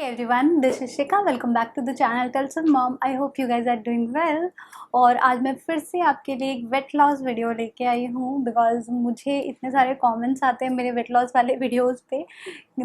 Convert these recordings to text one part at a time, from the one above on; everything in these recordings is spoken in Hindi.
Everyone, this is Shikha. Welcome back to the channel tales of mom. I hope you guys are doing well. और आज मैं फिर से आपके लिए एक वेट लॉस वीडियो लेके आई हूँ बिकॉज मुझे इतने सारे कमेंट्स आते हैं मेरे वेट लॉस वाले वीडियोस पे,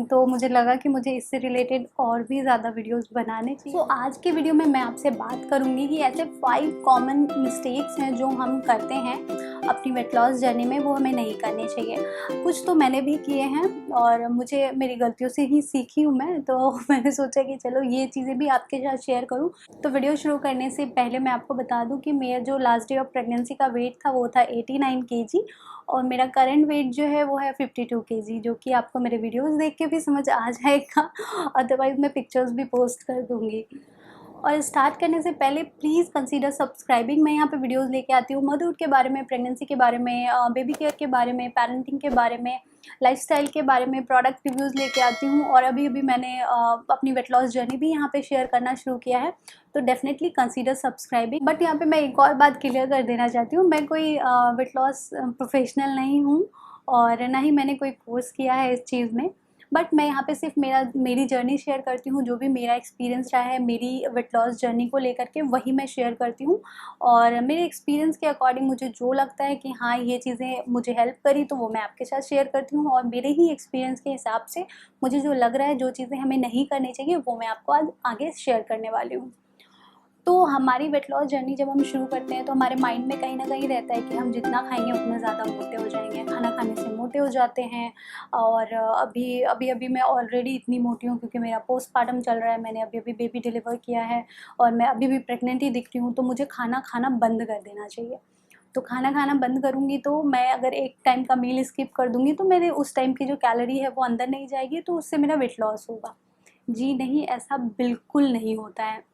तो मुझे लगा कि मुझे इससे रिलेटेड और भी ज़्यादा वीडियोस बनाने चाहिए। तो आज के वीडियो में मैं आपसे बात करूँगी कि ऐसे 5 कॉमन मिस्टेक्स हैं जो हम करते हैं अपनी वेट लॉस जर्नी में, वो हमें नहीं करने चाहिए। कुछ तो मैंने भी किए हैं और मुझे मेरी गलतियों से ही सीखी हूँ मैं, तो मैंने सोचा कि चलो ये चीज़ें भी आपके साथ शेयर करूँ। तो वीडियो शुरू करने से पहले मैं आपको बता दूँ कि मेरा जो लास्ट डे ऑफ प्रेगनेंसी का वेट था वो था 89 केजी और मेरा करंट वेट जो है वो है 52 केजी, जो कि आपको मेरे वीडियोस देख के भी समझ आ जाएगा, अदरवाइज़ मैं पिक्चर्स भी पोस्ट कर दूँगी। और स्टार्ट करने से पहले प्लीज़ कंसीडर सब्सक्राइबिंग। मैं यहाँ पे वीडियोस लेके आती हूँ मदरहुड के बारे में, प्रेगनेंसी के बारे में, बेबी केयर के बारे में, पेरेंटिंग के बारे में, लाइफस्टाइल के बारे में, प्रोडक्ट रिव्यूज़ लेके आती हूँ। और अभी मैंने अपनी वेट लॉस जर्नी भी यहाँ पे शेयर करना शुरू किया है, तो डेफिनेटली कंसीडर सब्सक्राइबिंग। बट यहाँ पे मैं एक और बात क्लियर कर देना चाहती हूँ, मैं कोई वेट लॉस प्रोफेशनल नहीं हूँ और ना ही मैंने कोई कोर्स किया है इस चीज़ में। बट मैं यहाँ पे सिर्फ मेरी जर्नी शेयर करती हूँ, जो भी मेरा एक्सपीरियंस रहा है मेरी वेट लॉस जर्नी को लेकर के, वही मैं शेयर करती हूँ। और मेरे एक्सपीरियंस के अकॉर्डिंग मुझे जो लगता है कि हाँ ये चीज़ें मुझे हेल्प करी, तो वो मैं आपके साथ शेयर करती हूँ। और मेरे ही एक्सपीरियंस के हिसाब से मुझे जो लग रहा है, जो चीज़ें हमें नहीं करनी चाहिए, वो मैं आपको आज आगे शेयर करने वाली हूँ। तो हमारी वेट लॉस जर्नी जब हम शुरू करते हैं तो हमारे माइंड में कहीं ना कहीं रहता है कि हम जितना खाएंगे उतना ज़्यादा मोटे हो जाएंगे, खाना खाने से मोटे हो जाते हैं। और अभी मैं ऑलरेडी इतनी मोटी हूँ क्योंकि मेरा पोस्टपार्टम चल रहा है, मैंने अभी बेबी डिलीवर किया है और मैं अभी भी प्रेग्नेंट ही दिख रही हूँ, तो मुझे खाना खाना बंद कर देना चाहिए। तो खाना खाना बंद करूँगी तो मैं अगर एक टाइम का मील स्किप कर दूँगी तो मेरे उस टाइम की जो कैलोरी है वो अंदर नहीं जाएगी, तो उससे मेरा वेट लॉस होगा। जी नहीं, ऐसा बिल्कुल नहीं होता है।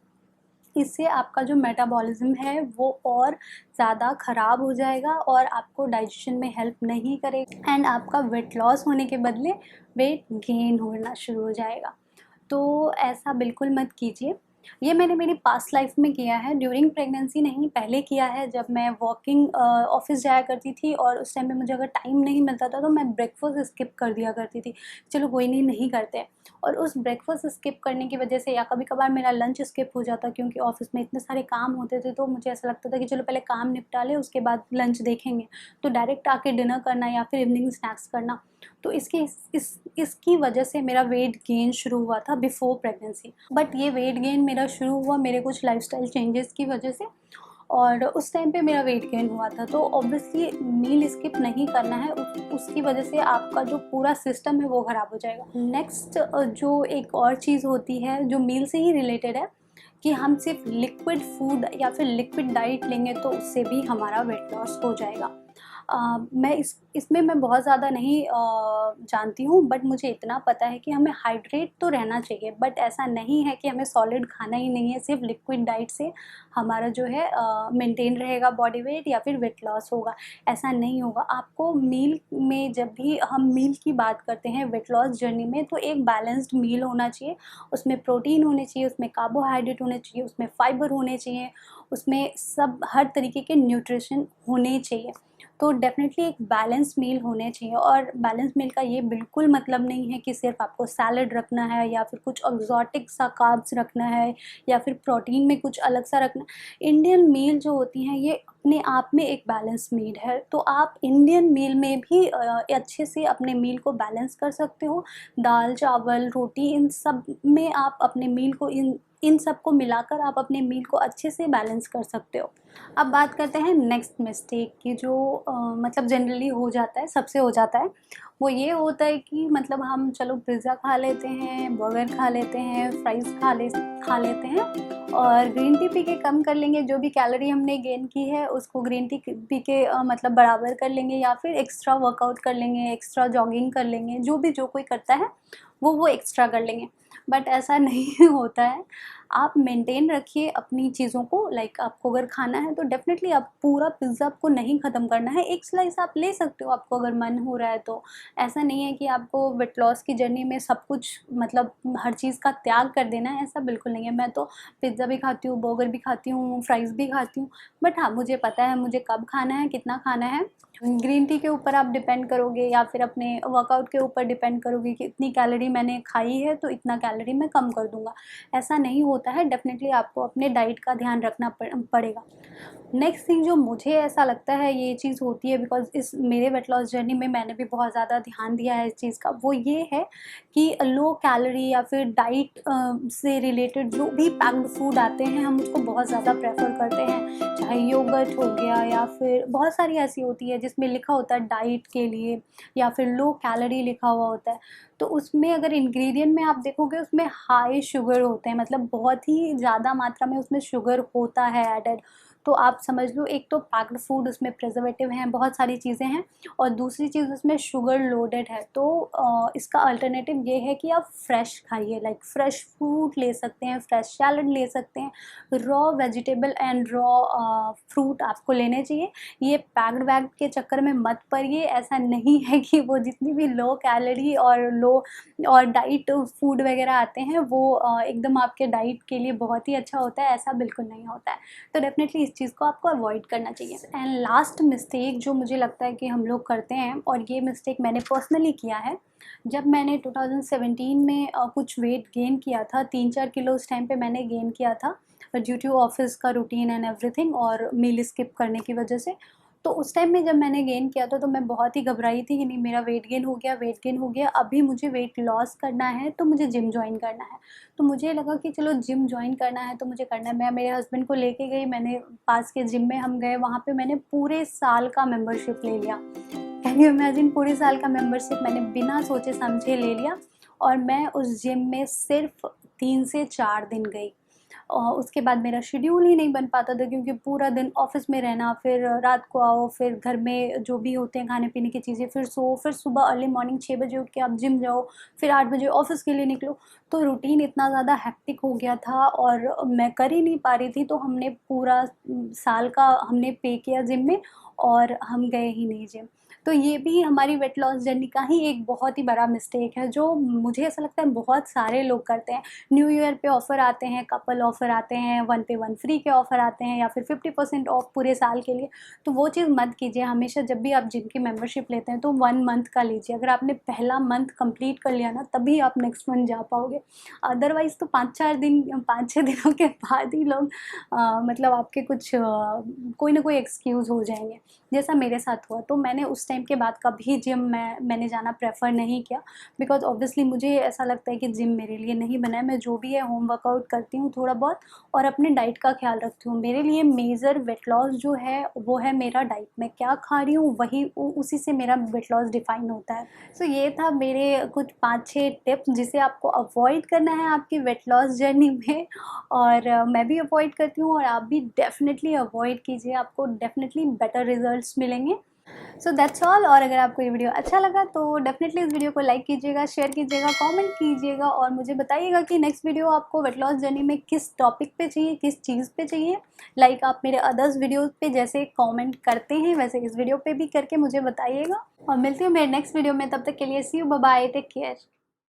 इससे आपका जो मेटाबॉलिज्म है वो और ज़्यादा ख़राब हो जाएगा और आपको डाइजेशन में हेल्प नहीं करेगा एंड आपका वेट लॉस होने के बदले वेट गेन होना शुरू हो जाएगा। तो ऐसा बिल्कुल मत कीजिए। ये मैंने मेरी पास्ट लाइफ में किया है, ड्यूरिंग प्रेगनेंसी नहीं, पहले किया है जब मैं वॉकिंग ऑफिस जाया करती थी और उस टाइम पे मुझे अगर टाइम नहीं मिलता था तो मैं ब्रेकफास्ट स्किप कर दिया करती थी। चलो कोई नहीं, नहीं करते। और उस ब्रेकफास्ट स्किप करने की वजह से या कभी कभार मेरा लंच स्किप हो जाता, क्योंकि ऑफिस में इतने सारे काम होते थे, तो मुझे ऐसा लगता था कि चलो पहले काम निपटा ले उसके बाद लंच देखेंगे, तो डायरेक्ट आके डिनर करना या फिर इवनिंग स्नैक्स करना। तो इसकी वजह से मेरा वेट गेन शुरू हुआ था बिफोर प्रेगनेंसी। बट ये वेट गेन मेरा शुरू हुआ मेरे कुछ लाइफस्टाइल चेंजेस की वजह से, और उस टाइम पे मेरा वेट गेन हुआ था। तो ऑब्वियसली मील स्किप नहीं करना है, उसकी वजह से आपका जो पूरा सिस्टम है वो ख़राब हो जाएगा। नेक्स्ट जो एक और चीज़ होती है जो मील से ही रिलेटेड है, कि हम सिर्फ लिक्विड फूड या फिर लिक्विड डाइट लेंगे तो उससे भी हमारा वेट लॉस हो जाएगा। मैं इसमें मैं बहुत ज़्यादा नहीं जानती हूँ, बट मुझे इतना पता है कि हमें हाइड्रेट तो रहना चाहिए, बट ऐसा नहीं है कि हमें सॉलिड खाना ही नहीं है। सिर्फ लिक्विड डाइट से हमारा जो है मेंटेन रहेगा बॉडी वेट या फिर वेट लॉस होगा, ऐसा नहीं होगा। आपको मील में, जब भी हम मील की बात करते हैं वेट लॉस जर्नी में, तो एक बैलेंस्ड मील होना चाहिए। उसमें प्रोटीन होने चाहिए, उसमें कार्बोहाइड्रेट होने चाहिए, उसमें फाइबर होने चाहिए, उसमें सब हर तरीके के न्यूट्रिशन होने चाहिए। तो डेफिनेटली एक बैलेंस मील होने चाहिए। और बैलेंस मील का ये बिल्कुल मतलब नहीं है कि सिर्फ आपको सैलड रखना है या फिर कुछ एक्जॉटिक सा कार्ब्स रखना है या फिर प्रोटीन में कुछ अलग सा रखना। इंडियन मील जो होती हैं ये अपने आप में एक बैलेंस मील है, तो आप इंडियन मील में भी अच्छे से अपने मील को बैलेंस कर सकते हो। दाल, चावल, रोटी, इन सब में आप अपने मील को इन सब को मिलाकर आप अपने मील को अच्छे से बैलेंस कर सकते हो। अब बात करते हैं नेक्स्ट मिस्टेक की, जो मतलब जनरली हो जाता है, सबसे हो जाता है। वो ये होता है कि मतलब हम चलो पिज़्ज़ा खा लेते हैं, बर्गर खा लेते हैं, फ्राइज़ खा लेते हैं और ग्रीन टी पी के कम कर लेंगे। जो भी कैलोरी हमने गेन की है उसको ग्रीन टी पी के मतलब बराबर कर लेंगे, या फिर एक्स्ट्रा वर्कआउट कर लेंगे, एक्स्ट्रा जॉगिंग कर लेंगे, जो कोई करता है वो एक्स्ट्रा कर लेंगे। बट ऐसा नहीं होता है। आप मेंटेन रखिए अपनी चीज़ों को। लाइक आपको अगर खाना है तो डेफिनेटली आप पूरा पिज़्ज़ा आपको नहीं ख़त्म करना है, एक स्लाइस आप ले सकते हो आपको अगर मन हो रहा है तो। ऐसा नहीं है कि आपको वेट लॉस की जर्नी में सब कुछ मतलब हर चीज़ का त्याग कर देना है, ऐसा बिल्कुल नहीं है। मैं तो पिज़्ज़ा भी खाती हूँ, बर्गर भी खाती हूँ, फ्राइज़ भी खाती हूँ, बट हाँ मुझे पता है मुझे कब खाना है, कितना खाना है। ग्रीन टी के ऊपर आप डिपेंड करोगे या फिर अपने वर्कआउट के ऊपर डिपेंड करोगे कि इतनी कैलोरी मैंने खाई है तो इतना कैलोरी मैं कम कर दूंगा। ऐसा नहीं होता है, डेफिनेटली आपको अपने डाइट का ध्यान रखना पड़ेगा। नेक्स्ट थिंग जो मुझे ऐसा लगता है ये चीज़ होती है, बिकॉज इस मेरे वेट लॉस जर्नी में मैंने भी बहुत ज़्यादा ध्यान दिया है इस चीज़ का, वो ये है कि लो कैलोरी या फिर डाइट से रिलेटेड जो भी पैक्ड फूड आते हैं हम उसको बहुत ज़्यादा प्रेफर करते हैं। चाहे योगर्ट हो गया या फिर बहुत सारी ऐसी होती है जिसमें लिखा होता है डाइट के लिए या फिर लो कैलोरी लिखा हुआ होता है, तो उसमें अगर इंग्रेडिएंट में आप देखोगे उसमें हाई शुगर होते हैं, मतलब बहुत ही ज़्यादा मात्रा में उसमें शुगर होता है एडेड। तो आप समझ लो, एक तो पैक्ड फूड उसमें प्रिजर्वेटिव हैं, बहुत सारी चीज़ें हैं, और दूसरी चीज़ उसमें शुगर लोडेड है। तो इसका अल्टरनेटिव ये है कि आप फ्रेश खाइए, लाइक फ्रेश फ्रूट ले सकते हैं, फ्रेश सैलड ले सकते हैं, raw vegetable and raw fruit आपको लेने चाहिए। ये पैक्ड वैक्ड के चक्कर में मत पड़िए। ऐसा नहीं है कि वो जितनी भी लो कैलोरी और लो और डाइट फूड वगैरह आते हैं वो एकदम आपके डाइट के लिए बहुत ही अच्छा होता है, ऐसा बिल्कुल नहीं होता है। तो डेफिनेटली इस चीज़ को आपको अवॉइड करना चाहिए। एंड लास्ट मिस्टेक जो मुझे लगता है कि हम लोग करते हैं, और ये मिस्टेक मैंने पर्सनली किया है, जब मैंने 2017 में कुछ वेट गेन किया था, 3-4 किलो उस टाइम पे मैंने गेन किया था ड्यू टू ऑफिस का रूटीन एंड एवरीथिंग और मील स्किप करने की वजह से। तो उस टाइम में जब मैंने गेन किया था तो मैं बहुत ही घबराई थी कि नहीं मेरा वेट गेन हो गया, वेट गेन हो गया, अभी मुझे वेट लॉस करना है तो मुझे जिम ज्वाइन करना है। तो मुझे लगा कि चलो जिम ज्वाइन करना है तो मुझे करना है। मैं मेरे हस्बैंड को लेके गई, मैंने पास के जिम में हम गए, वहाँ पे मैंने पूरे साल का मेंबरशिप ले लिया। कैन यू इमेजिन, पूरे साल का मेंबरशिप मैंने बिना सोचे समझे ले लिया, और मैं उस जिम में सिर्फ 3 से 4 दिन गई। और उसके बाद मेरा शेड्यूल ही नहीं बन पाता था, क्योंकि पूरा दिन ऑफिस में रहना, फिर रात को आओ, फिर घर में जो भी होते हैं खाने पीने की चीज़ें, फिर सो, फिर सुबह अर्ली मॉर्निंग 6 बजे उठ के आप जिम जाओ, फिर 8 बजे ऑफिस के लिए निकलो। तो रूटीन इतना ज़्यादा हेक्टिक हो गया था और मैं कर ही नहीं पा रही थी। तो हमने पूरा साल का हमने पे किया जिम में, और हम गए ही नहीं जिम। तो ये भी हमारी वेट लॉस जर्नी का ही एक बहुत ही बड़ा मिस्टेक है, जो मुझे ऐसा लगता है बहुत सारे लोग करते हैं। न्यू ईयर पे ऑफ़र आते हैं, कपल ऑफ़र आते हैं, 1 पे 1 फ्री के ऑफ़र आते हैं, या फिर 50% ऑफ पूरे साल के लिए। तो वो चीज़ मत कीजिए। हमेशा जब भी आप जिम की मेंबरशिप लेते हैं तो 1 मंथ का लीजिए। अगर आपने पहला मंथ कंप्लीट कर लिया ना, तभी आप नेक्स्ट मंथ जा पाओगे। अदरवाइज़ तो 5-6 दिनों के बाद ही लोग मतलब आपके कुछ कोई ना कोई एक्सक्यूज़ हो जाएंगे, जैसा मेरे साथ हुआ। तो मैंने उस टाइम के बाद कभी जिम मैंने जाना प्रेफर नहीं किया, बिकॉज ऑब्वियसली मुझे ऐसा लगता है कि जिम मेरे लिए नहीं बना है। मैं जो भी है होम वर्कआउट करती हूँ थोड़ा बहुत, और अपने डाइट का ख्याल रखती हूँ। मेरे लिए मेजर वेट लॉस जो है वो है मेरा डाइट। मैं क्या खा रही हूँ वही उसी से मेरा वेट लॉस डिफाइन होता है। सो ये था मेरे कुछ 5-6 टिप्स जिसे आपको अवॉइड करना है आपकी वेट लॉस जर्नी में, और मैं भी अवॉइड करती हूँ, और आप भी डेफिनेटली अवॉइड कीजिए, आपको डेफिनेटली बेटर रिजल्ट्स मिलेंगे। So that's all. और अगर आपको ये वीडियो अच्छा लगा तो डेफिनेटली इस वीडियो को लाइक कीजिएगा, शेयर कीजिएगा, कमेंट कीजिएगा, और मुझे बताइएगा कि नेक्स्ट वीडियो आपको वेट लॉस जर्नी में किस टॉपिक पे चाहिए, किस चीज़ पे चाहिए। लाइक आप मेरे अदर्स वीडियोस पे जैसे कमेंट करते हैं वैसे इस वीडियो पे भी करके मुझे बताइएगा। और मिलती हूँ मेरे नेक्स्ट वीडियो में, तब तक के लिए see you, bye bye, take care.